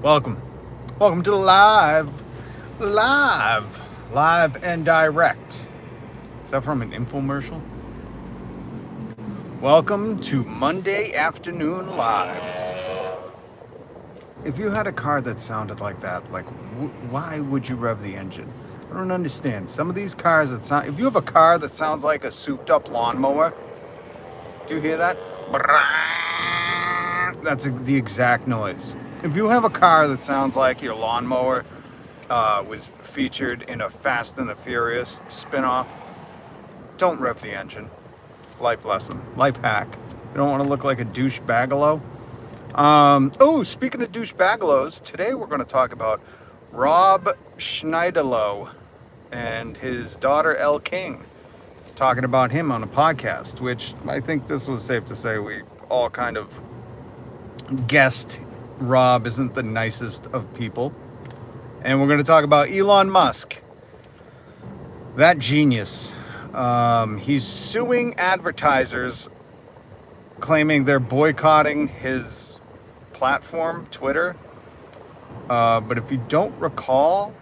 Welcome. Welcome to the live and direct. Is that from an infomercial? Welcome to Monday Afternoon Live. If you had a car that sounded like that, why would you rev the engine? I don't understand. Some of these cars that sound, if you have a car that sounds like a souped up lawnmower, do you hear that? That's the exact noise. If you have a car that sounds like your lawnmower was featured in a Fast and the Furious spinoff, don't rev the engine. Life lesson, life hack. You don't want to look like a douche bagalo. Speaking of douche bagalos, today we're going to talk about Rob Schneider and his daughter Elle King. Talking about him on a podcast, which I think this was safe to say we all kind of guessed Rob isn't the nicest of people. And we're going to talk about Elon Musk, that genius. He's suing advertisers, claiming they're boycotting his platform, Twitter. But if you don't recall,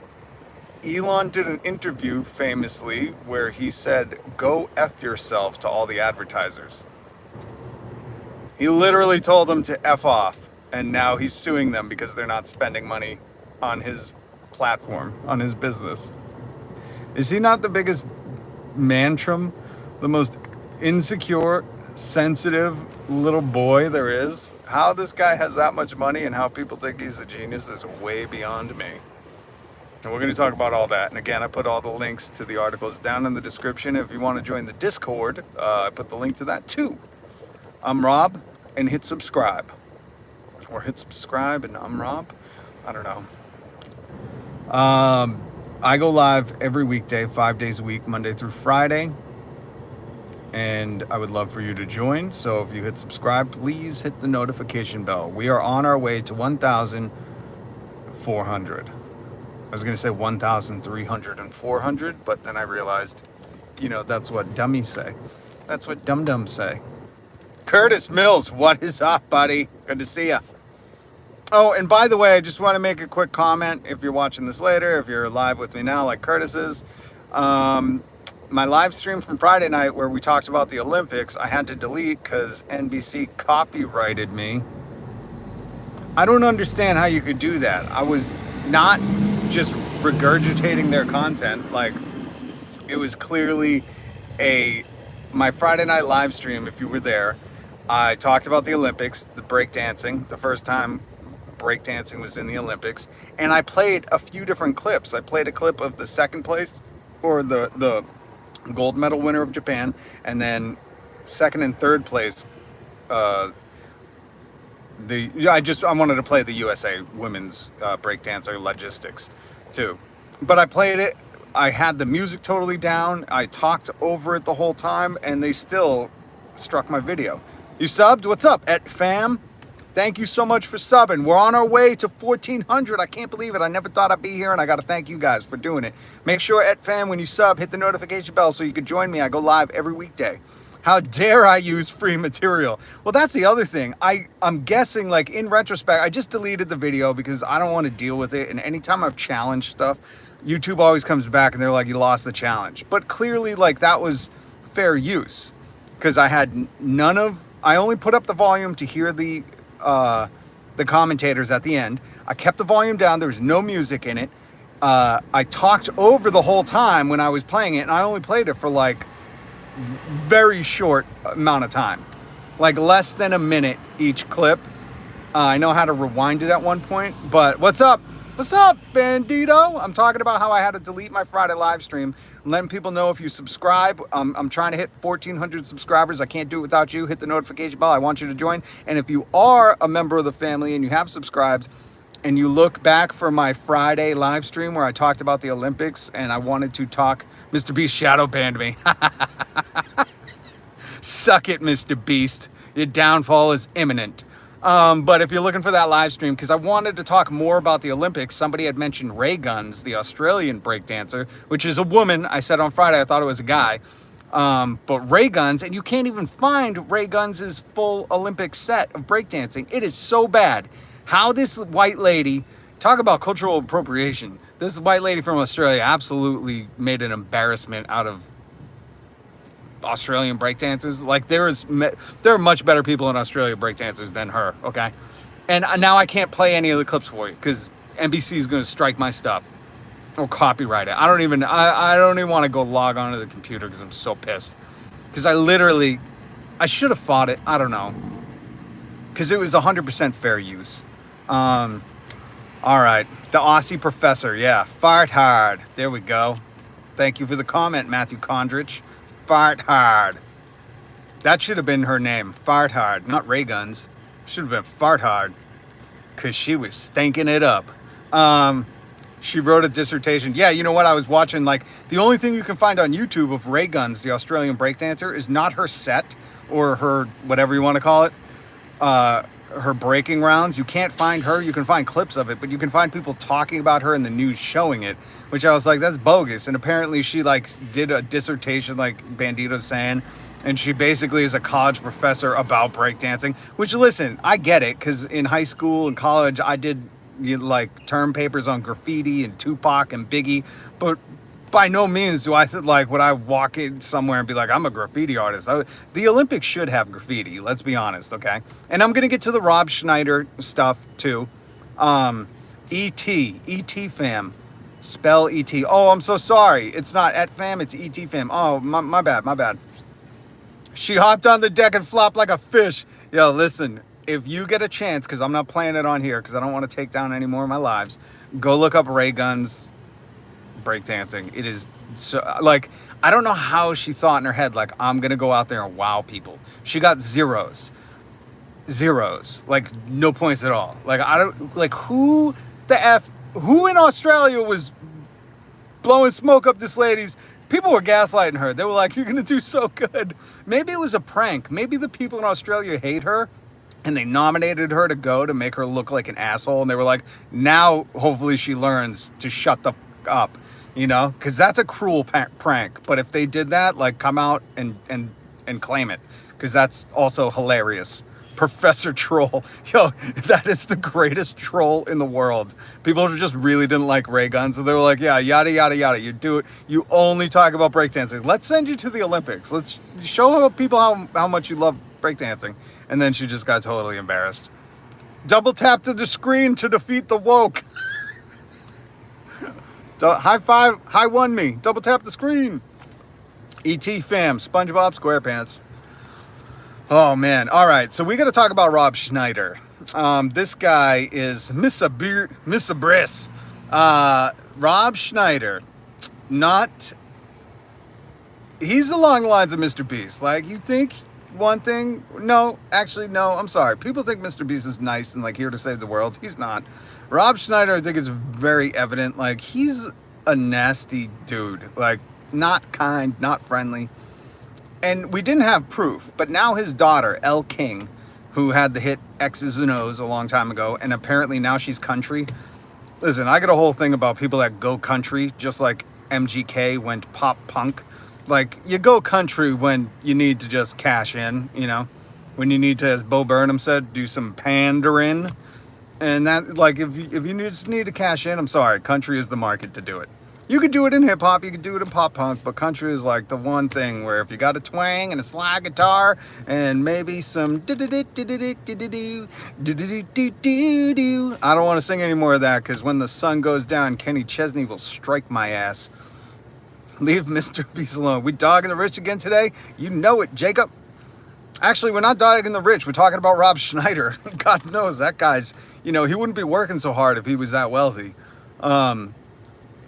Elon did an interview famously where he said, "Go F yourself" to all the advertisers. He literally told them to F off, and now he's suing them because they're not spending money on his platform, on his business. Is he not the biggest mantrum, the most insecure, sensitive little boy there is? How this guy has that much money and how people think he's a genius is way beyond me. And we're going to talk about all that. And again, I put all the links to the articles down in the description. If you want to join the Discord, I put the link to that too. I'm Rob, and hit subscribe. Or hit subscribe and I'm Rob. I don't know. I go live every weekday, 5 days a week, Monday through Friday. And I would love for you to join. So if you hit subscribe, please hit the notification bell. We are on our way to 1,400. I was going to say 1,300 and 400, but then I realized, that's what dummies say. That's what dum-dums say. Curtis Mills, what is up, buddy? Good to see ya. Oh, and by the way, I just want to make a quick comment. If you're watching this later, if you're live with me now, like Curtis is, my live stream from Friday night where we talked about the Olympics, I had to delete because NBC copyrighted me. I don't understand how you could do that. I was not just regurgitating their content. Like, it was clearly my Friday night live stream. If you were there, I talked about the Olympics, the breakdancing, the first time breakdancing was in the Olympics, and I played a few different clips. I played a clip of the second place, or the gold medal winner of Japan, and then second and third place. I wanted to play the USA women's breakdancer logistics too, but I played it. I had the music totally down. I talked over it the whole time, and they still struck my video. You subbed? What's up, fam? Thank you so much for subbing. We're on our way to 1,400. I can't believe it. I never thought I'd be here, and I got to thank you guys for doing it. Make sure, fam, when you sub, hit the notification bell so you can join me. I go live every weekday. How dare I use free material? Well, that's the other thing. I'm guessing, like, in retrospect, I just deleted the video because I don't want to deal with it. And anytime I've challenged stuff, YouTube always comes back and they're like, you lost the challenge. But clearly, like, that was fair use because I only put up the volume to hear the commentators at the end. I kept the volume down. There was no music in it. I talked over the whole time when I was playing it, and I only played it for like very short amount of time, like less than a minute each clip. I know how to rewind it at one point, but what's up, bandito? I'm talking about how I had to delete my Friday live stream. I'm letting people know, if you subscribe, I'm trying to hit 1,400 subscribers. I can't do it without you. Hit the notification bell. I want you to join. And if you are a member of the family and you have subscribed, and you look back for my Friday live stream where I talked about the Olympics and I wanted to talk, Mr. Beast shadow banned me. Suck it, Mr. Beast. Your downfall is imminent. But if you're looking for that live stream, because I wanted to talk more about the Olympics, somebody had mentioned Ray Guns, the Australian breakdancer, which is a woman. I said on Friday I thought it was a guy. But Ray Guns, and you can't even find Ray Guns' full Olympic set of breakdancing. It is so bad How this white lady, talk about cultural appropriation. This white lady from Australia absolutely made an embarrassment out of Australian breakdancers. Like there are much better people in Australia breakdancers than her. Okay, and now I can't play any of the clips for you because NBC is going to strike my stuff or copyright it. I don't even want to go log onto the computer because I'm so pissed. Because I should have fought it. I don't know. Because it was 100% fair use. All right, the Aussie professor. Yeah, fart hard. There we go. Thank you for the comment, Matthew Condrich. Fart hard. That should have been her name. Fart hard, not Ray Guns. Should have been Fart hard. Because she was stinking it up. She wrote a dissertation. Yeah, you know what? I was watching, like, the only thing you can find on YouTube of Ray Guns, the Australian breakdancer, is not her set or her, whatever you want to call it, her breaking rounds. You can't find her. You can find clips of it, but you can find people talking about her in the news showing it, which I was like, that's bogus. And apparently she, like, did a dissertation, like Bandito's saying, and she basically is a college professor about breakdancing, which, listen, I get it, because in high school and college, I did like term papers on graffiti and Tupac and Biggie, but by no means do I would I walk in somewhere and be like, I'm a graffiti artist. The Olympics should have graffiti, let's be honest, okay? And I'm gonna get to the Rob Schneider stuff too. E.T. fam, spell E.T. Oh, I'm so sorry, it's not at fam, it's E.T. fam. Oh, my bad. She hopped on the deck and flopped like a fish. Yo, listen, if you get a chance, because I'm not playing it on here because I don't want to take down any more of my lives, go look up Ray Guns breakdancing. It is so, like, I don't know how she thought in her head, like, I'm going to go out there and wow people. She got zeros, like no points at all. Like, I don't, like, who in Australia was blowing smoke up this lady's? People were gaslighting her. They were like, you're going to do so good. Maybe it was a prank. Maybe the people in Australia hate her and they nominated her to go to make her look like an asshole. And they were like, now hopefully she learns to shut the f up, you know, because that's a cruel prank. But if they did that, like, come out and claim it, because that's also hilarious. Professor Troll. Yo, that is the greatest troll in the world. People just really didn't like Ray Guns. So they were like, yeah, yada, yada, yada. You only talk about breakdancing. Let's send you to the Olympics. Let's show people how much you love breakdancing. And then she just got totally embarrassed. Double tap to the screen to defeat the woke. High five, high one me. Double tap the screen. E.T. fam, SpongeBob SquarePants. Oh, man. All right, so we got to talk about Rob Schneider. This guy is Mr. Briss. Rob Schneider, he's along the lines of Mr. Beast. Like, you think one thing? No, actually, no, I'm sorry. People think Mr. Beast is nice and, like, here to save the world. He's not. Rob Schneider, I think, is very evident. Like, he's a nasty dude. Like, not kind, not friendly. And we didn't have proof, but now his daughter, Elle King, who had the hit X's and O's a long time ago, and apparently now she's country. Listen, I got a whole thing about people that go country, just like MGK went pop punk. Like, you go country when you need to just cash in, you know? When you need to, as Bo Burnham said, do some pandering. And that, like, if you just need to cash in, I'm sorry, country is the market to do it. You could do it in hip-hop, you could do it in pop-punk, but country is like the one thing where if you got a twang and a slide guitar and maybe some do-do-do-do-do-do-do-do, do-do-do-do-do-do. I don't want to sing any more of that because when the sun goes down, Kenny Chesney will strike my ass. Leave Mr. Beast alone. We dogging the rich again today? You know it, Jacob. Actually, we're not dogging the rich. We're talking about Rob Schneider. God knows that guy's, you know, he wouldn't be working so hard if he was that wealthy.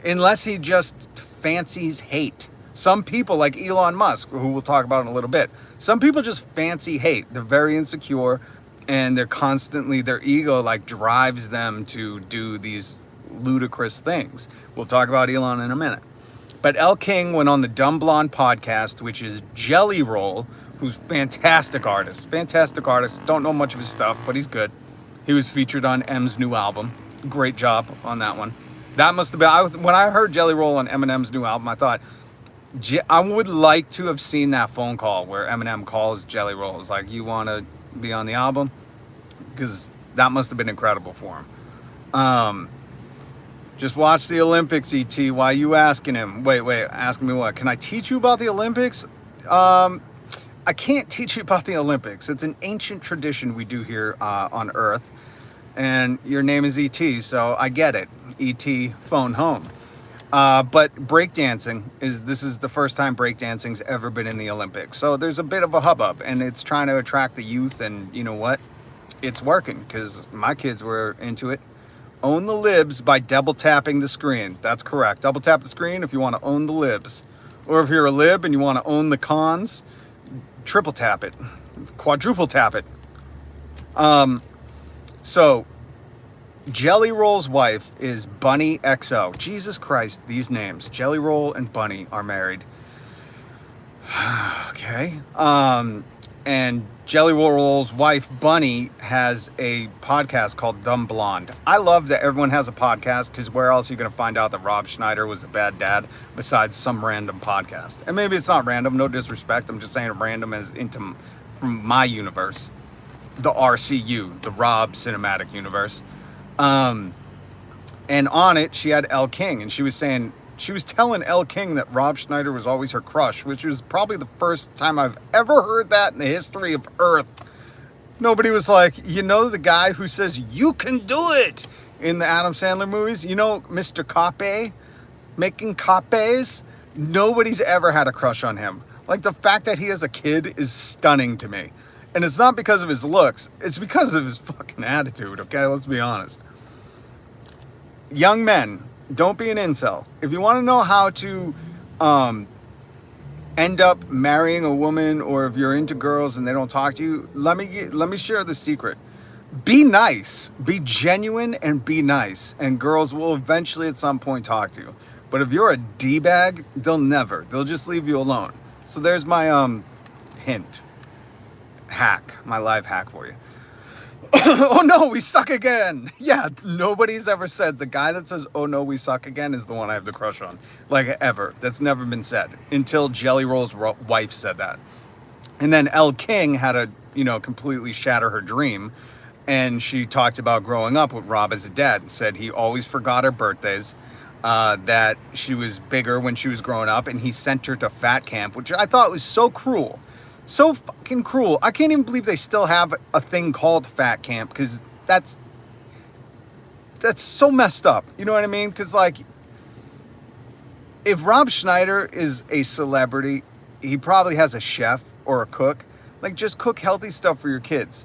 Unless he just fancies hate. Some people, like Elon Musk, who we'll talk about in a little bit, some people just fancy hate. They're very insecure, and they're constantly, their ego like drives them to do these ludicrous things. We'll talk about Elon in a minute. But Elle King went on the Dumb Blonde podcast, which is Jelly Roll, who's fantastic artist. Don't know much of his stuff, but he's good. He was featured on M's new album. Great job on that one. That must have been, when I heard Jelly Roll on Eminem's new album, I thought, I would like to have seen that phone call where Eminem calls Jelly Roll. It's like, you want to be on the album? Because That must have been incredible for him. Um, just watch the Olympics, ET. Why are you asking him? Wait, asking me what? Can I teach you about the Olympics? I can't teach you about the Olympics. It's an ancient tradition we do here on Earth. And your name is ET, so I get it. ET, phone home. But breakdancing this is the first time breakdancing's ever been in the Olympics. So there's a bit of a hubbub, and it's trying to attract the youth. And you know what? It's working because my kids were into it. Own the libs by double tapping the screen. That's correct. Double tap the screen if you want to own the libs. Or if you're a lib and you want to own the cons, triple tap it. Quadruple tap it. So Jelly Roll's wife is Bunny XO. Jesus Christ, these names. Jelly Roll and Bunny are married. Okay. And Jelly Roll's wife, Bunny, has a podcast called Dumb Blonde. I love that everyone has a podcast, because where else are you going to find out that Rob Schneider was a bad dad besides some random podcast? And maybe it's not random, no disrespect. I'm just saying random as into from my universe, the RCU, the Rob Cinematic Universe. And on it, she had Elle King, and she was telling Elle King that Rob Schneider was always her crush, which was probably the first time I've ever heard that in the history of Earth. Nobody was like, you know, the guy who says, you can do it in the Adam Sandler movies, you know, Mr. Cape, making capes. Nobody's ever had a crush on him. Like, the fact that he has a kid is stunning to me. And it's not because of his looks. It's because of his fucking attitude, okay? Let's be honest. Young men, don't be an incel. If you want to know how to end up marrying a woman, or if you're into girls and they don't talk to you, let me share the secret. Be nice. Be genuine and be nice. And girls will eventually at some point talk to you. But if you're a D-bag, they'll never. They'll just leave you alone. So there's my hint. Hack. My live hack for you. Oh no, we suck again. Yeah, nobody's ever said, the guy that says, oh no, we suck again is the one I have the crush on. Like, ever. That's never been said until Jelly Roll's wife said that. And then Elle King had to, completely shatter her dream. And she talked about growing up with Rob as a dad. Said he always forgot her birthdays, that she was bigger when she was growing up, and he sent her to fat camp, which I thought was so cruel. So fucking cruel. I can't even believe they still have a thing called fat camp, because that's so messed up. You know what I mean? Because, like, if Rob Schneider is a celebrity, he probably has a chef or a cook. Like, just cook healthy stuff for your kids.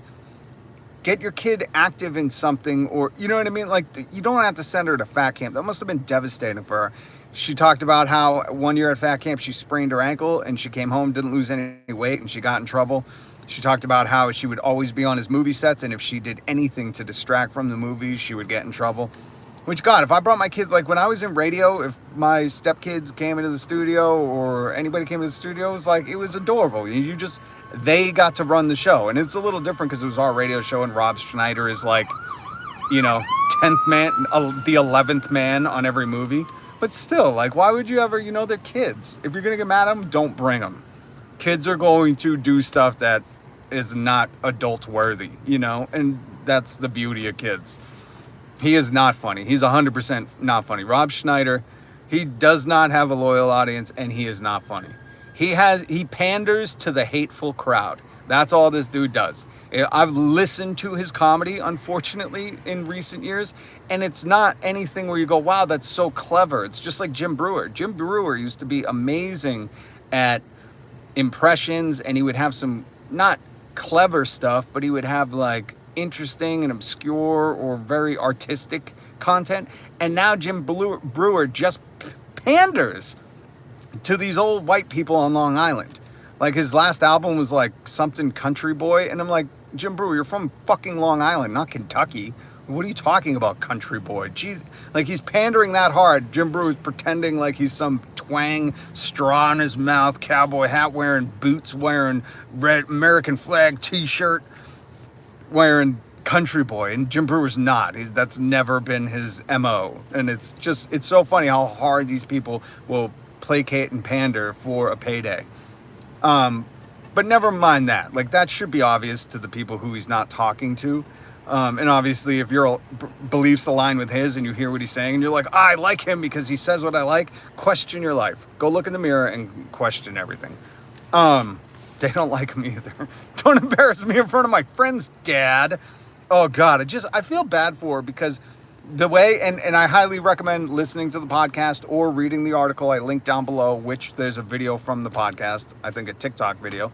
Get your kid active in something, or, you know what I mean? Like, you don't have to send her to fat camp. That must have been devastating for her. She talked about how one year at fat camp, she sprained her ankle and she came home, didn't lose any weight, and she got in trouble. She talked about how she would always be on his movie sets, and if she did anything to distract from the movies, she would get in trouble. Which, God, if I brought my kids, like when I was in radio, if my stepkids came into the studio or anybody came to the studio, it was adorable. They got to run the show. And it's a little different because it was our radio show, and Rob Schneider is like, 10th man, the 11th man on every movie. But still, like, why would you ever, they're kids. If you're going to get mad at them, don't bring them. Kids are going to do stuff that is not adult worthy, and that's the beauty of kids. He is not funny. He's 100% not funny. Rob Schneider, he does not have a loyal audience, and he is not funny. He panders to the hateful crowd. That's all this dude does. I've listened to his comedy, unfortunately, in recent years, and it's not anything where you go, wow, that's so clever. It's just like Jim Breuer. Jim Breuer used to be amazing at impressions, and he would have some, not clever stuff, but he would have like interesting and obscure or very artistic content. And now Jim Breuer just panders to these old white people on Long Island. Like, his last album was like something country boy, and I'm like, Jim Breuer, you're from fucking Long Island, not Kentucky. What are you talking about, country boy? Jeez, like, he's pandering that hard. Jim Breuer's pretending like he's some twang, straw in his mouth, cowboy hat wearing, boots wearing, red American flag t-shirt wearing country boy, and Jim Breuer's not. That's never been his MO. And it's so funny how hard these people will placate and pander for a payday. But never mind that. Like, that should be obvious to the people who he's not talking to. And obviously, if your beliefs align with his and you hear what he's saying and you're like, I like him because he says what I like, question your life. Go look in the mirror and question everything. They don't like me either. Don't embarrass me in front of my friends, Dad. Oh God, I feel bad for her because the way, and I highly recommend listening to the podcast or reading the article I linked down below, which there's a video from the podcast. I think a TikTok video.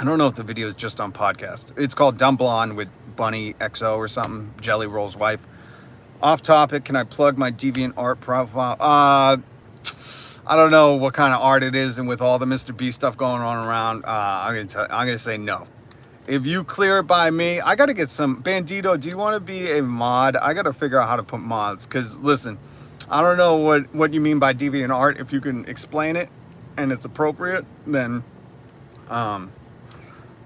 I don't know if the video is just on podcast. It's called Dumb Blonde with Bunny XO or something. Jelly Roll's wife. Off topic, can I plug my DeviantArt profile? I don't know what kind of art it is, and with all the Mr. B stuff going on around, I'm gonna say no. If you clear it by me, I gotta get some. Bandito, do you want to be a mod? I gotta figure out how to put mods, because listen, I don't know what you mean by DeviantArt. If you can explain it and it's appropriate, then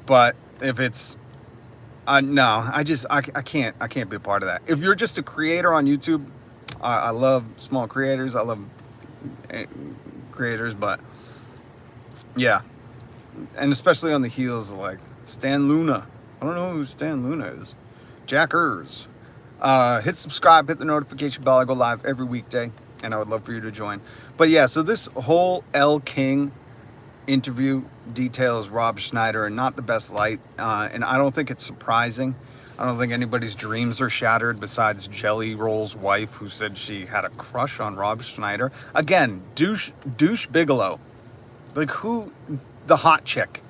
but if it's no, I can't be a part of that. If you're just a creator on YouTube, I love small creators. I love creators, but yeah, and especially on the heels of like Stan Luna. I don't know who Stan Luna is. Jackers. Hit subscribe, hit the notification bell. I go live every weekday, and I would love for you to join. But yeah, so this whole Elle King interview details Rob Schneider in not the best light, and I don't think it's surprising. I don't think anybody's dreams are shattered besides Jelly Roll's wife, who said she had a crush on Rob Schneider. Again, Douche Bigelow. Like, who? The hot chick.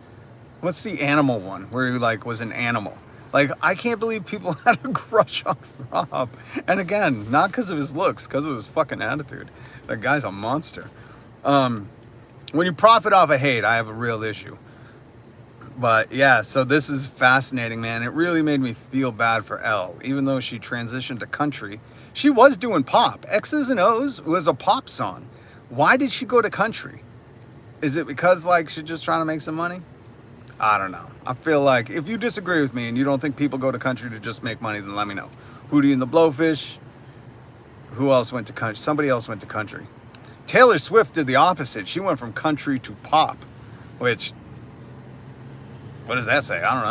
What's the animal one where he like was an animal? Like, I can't believe people had a crush on Rob. And again, not because of his looks, because of his fucking attitude. That guy's a monster. When you profit off of hate, I have a real issue. But yeah, so this is fascinating, man. It really made me feel bad for Elle. Even though she transitioned to country, she was doing pop. X's and O's was a pop song. Why did she go to country? Is it because like she's just trying to make some money? I don't know. I feel like if you disagree with me and you don't think people go to country to just make money, then let me know. Hootie and the Blowfish. Who else went to country? Somebody else went to country. Taylor Swift did the opposite. She went from country to pop, which, what does that say? I don't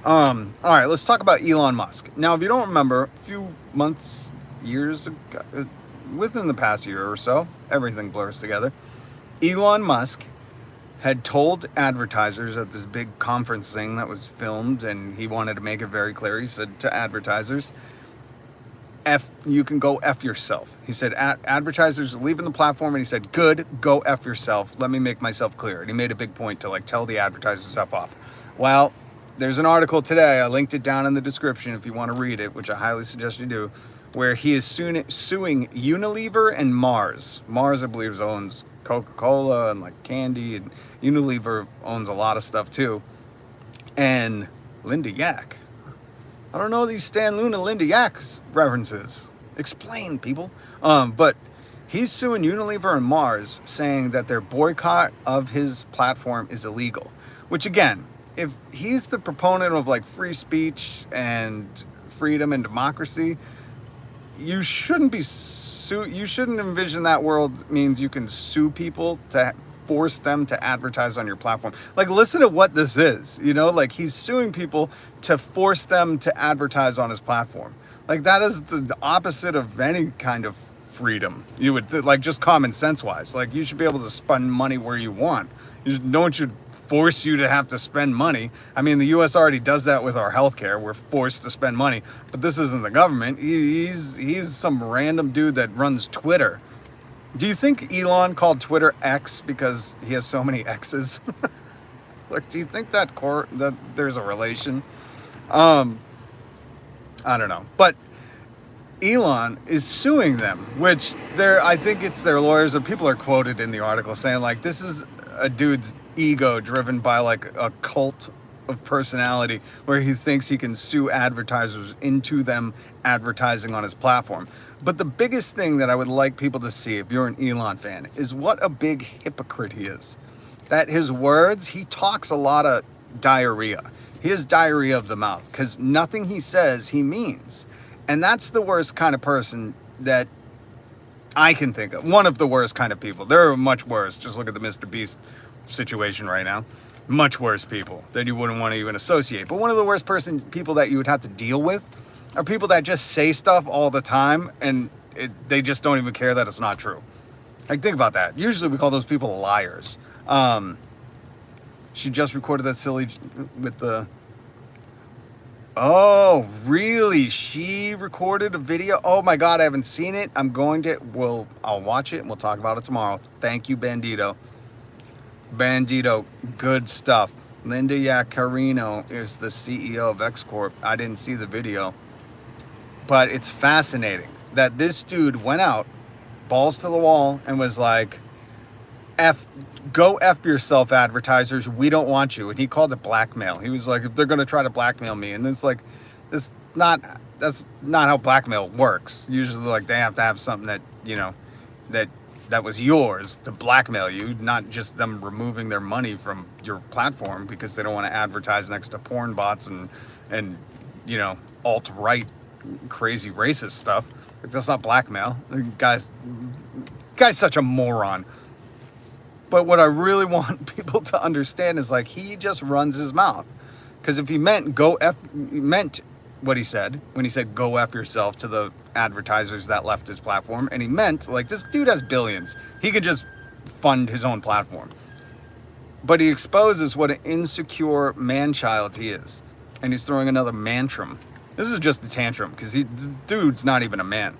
know. All right, let's talk about Elon Musk. Now, if you don't remember, a few months, years ago, within the past year or so, everything blurs together. Elon Musk had told advertisers at this big conference thing that was filmed, and he wanted to make it very clear. He said to advertisers, you can go F yourself. He said, advertisers are leaving the platform, and he said, good, go F yourself. Let me make myself clear. And he made a big point to like tell the advertisers F off. Well, there's an article today. I linked it down in the description if you want to read it, which I highly suggest you do, where he is suing Unilever and Mars. Mars, I believe, owns Coca-Cola and like candy, and Unilever owns a lot of stuff too. And Linda Yak. I don't know these Stan Luna, Linda Yak references. Explain, people. But he's suing Unilever and Mars, saying that their boycott of his platform is illegal. Which again, if he's the proponent of like free speech and freedom and democracy, you shouldn't be you shouldn't envision that world means you can sue people to force them to advertise on your platform. Like, listen to what this is, you know, like he's suing people to force them to advertise on his platform. Like, that is the opposite of any kind of freedom. You would like, just common sense wise, like you should be able to spend money where you want. No one should force you to have to spend money. I mean, the US already does that with our healthcare. We're forced to spend money, but this isn't the government. He's some random dude that runs Twitter. Do you think Elon called Twitter X because he has so many X's? Like, do you think that there's a relation? I don't know. But Elon is suing them, which I think it's their lawyers, or people are quoted in the article saying like, this is a dude's ego driven by like a cult of personality where he thinks he can sue advertisers into them advertising on his platform. But the biggest thing that I would like people to see, if you're an Elon fan, is what a big hypocrite he is. That his words, he talks a lot of diarrhea. He has diarrhea of the mouth because nothing he says, he means. And that's the worst kind of person that I can think of. One of the worst kind of people. There are much worse. Just look at the Mr. Beast situation right now. Much worse people that you wouldn't want to even associate. But one of the worst people that you would have to deal with are people that just say stuff all the time and they just don't even care that it's not true. Like, think about that. Usually we call those people liars. She just recorded that silly with the... Oh, really? She recorded a video? Oh my God, I haven't seen it. I'll watch it and we'll talk about it tomorrow. Thank you, Bandito. Bandito, good stuff. Linda Yaccarino is the CEO of X Corp. I didn't see the video, but it's fascinating that this dude went out, balls to the wall, and was like, go F yourself, advertisers. We don't want you. And he called it blackmail. He was like, if they're going to try to blackmail me. And it's like, that's not how blackmail works. Usually, like, they have to have something that, you know, that was yours to blackmail you, not just them removing their money from your platform because they don't want to advertise next to porn bots and you know, alt-right crazy racist stuff. That's not blackmail. Guy's such a moron. But what I really want people to understand is, like, he just runs his mouth. Because if he meant what he said when he said go F yourself to the advertisers that left his platform, and he meant, like, this dude has billions. He could just fund his own platform. But he exposes what an insecure man-child he is. And he's throwing another mantrum. This is just a tantrum because the dude's not even a man.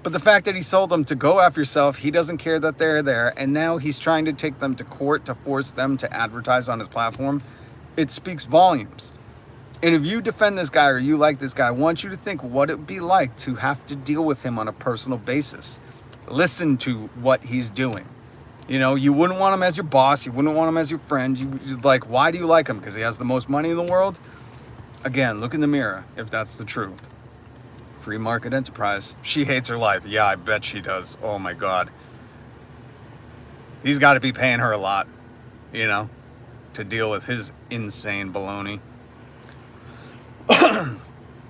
But the fact that he told them to go F yourself, he doesn't care that they're there, and now he's trying to take them to court to force them to advertise on his platform, it speaks volumes. And if you defend this guy or you like this guy, I want you to think what it would be like to have to deal with him on a personal basis. Listen to what he's doing. You know, you wouldn't want him as your boss. You wouldn't want him as your friend. You'd like, why do you like him? Because he has the most money in the world? Again, look in the mirror if that's the truth. Free market enterprise. She hates her life. Yeah, I bet she does. Oh my God. He's got to be paying her a lot, you know, to deal with his insane baloney.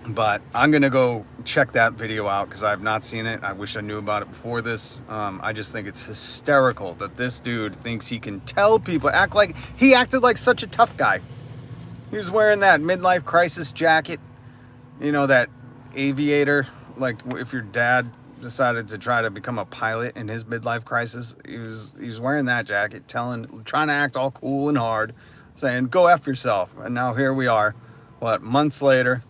But I'm going to go check that video out because I have not seen it. I wish I knew about it before this. I just think it's hysterical that this dude thinks he can tell people, he acted like such a tough guy. He was wearing that midlife crisis jacket, you know, that aviator, like if your dad decided to try to become a pilot in his midlife crisis, he's wearing that jacket, trying to act all cool and hard, saying, go F yourself. And now here we are, months later,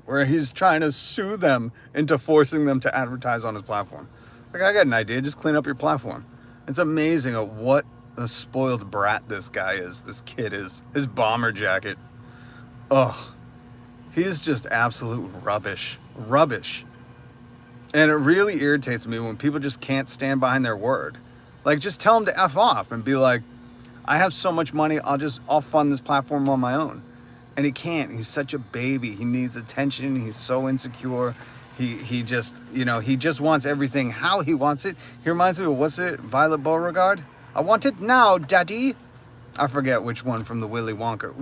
where he's trying to sue them into forcing them to advertise on his platform. Like, I got an idea, just clean up your platform. It's amazing at what a spoiled brat this guy is, this kid is. His bomber jacket. Ugh. He is just absolute rubbish. Rubbish. And it really irritates me when people just can't stand behind their word. Like, just tell him to F off and be like, I have so much money, I'll fund this platform on my own. And he can't. He's such a baby. He needs attention. He's so insecure. He just, you know, he just wants everything how he wants it. He reminds me of, what's it, Violet Beauregard? I want it now, Daddy. I forget which one from the Willy Wonka.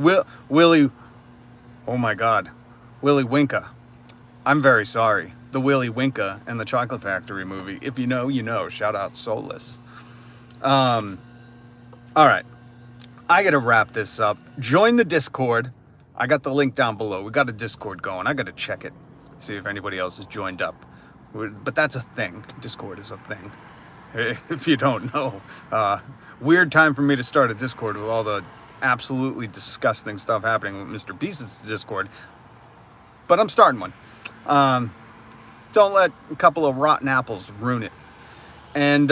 Willy, oh my God. Willy Wonka. I'm very sorry. The Willy Wonka and the Chocolate Factory movie. If you know, you know. Shout out Soulless. All right. I got to wrap this up. Join the Discord. I got the link down below. We got a Discord going. I got to check it. See if anybody else has joined up. But that's a thing. Discord is a thing. If you don't know. Weird time for me to start a Discord with all the absolutely disgusting stuff happening with Mr. Beast's Discord. But I'm starting one. Don't let a couple of rotten apples ruin it. And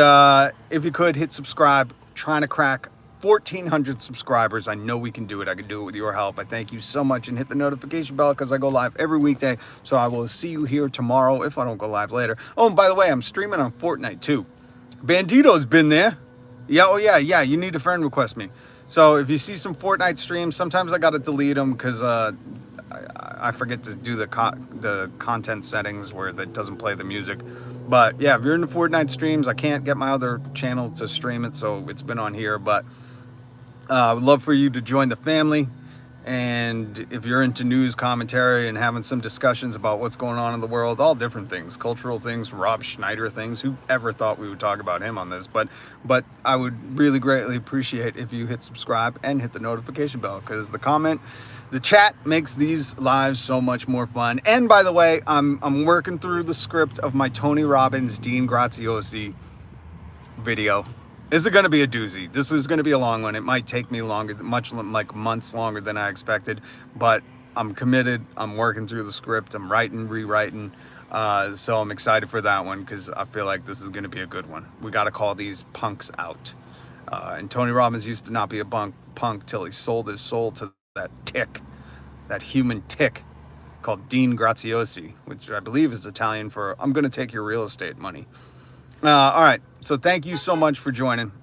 if you could, hit subscribe. Trying to crack 1,400 subscribers. I know we can do it. I can do it with your help. I thank you so much. And hit the notification bell because I go live every weekday. So I will see you here tomorrow if I don't go live later. Oh, and by the way, I'm streaming on Fortnite too. Bandito's been there. Yeah, oh yeah, you need to friend request me. So if you see some Fortnite streams, sometimes I got to delete them because I forget to do the content settings where that doesn't play the music. But yeah, if you're in the Fortnite streams, I can't get my other channel to stream it, so it's been on here. But I would love for you to join the family And if you're into news commentary and having some discussions about what's going on in the world, all different things, cultural things, Rob Schneider things, who ever thought we would talk about him on this? But I would really greatly appreciate if you hit subscribe and hit the notification bell, because the chat makes these lives so much more fun. And by the way, I'm working through the script of my Tony Robbins, Dean Graziosi video. This is going to be a doozy. This was going to be a long one. It might take me longer, like months longer than I expected, but I'm committed. I'm working through the script. I'm writing, rewriting. So I'm excited for that one, because I feel like this is going to be a good one. We got to call these punks out. And Tony Robbins used to not be a punk till he sold his soul to that tick, that human tick called Dean Graziosi, which I believe is Italian for "I'm going to take your real estate money." All right. So thank you so much for joining.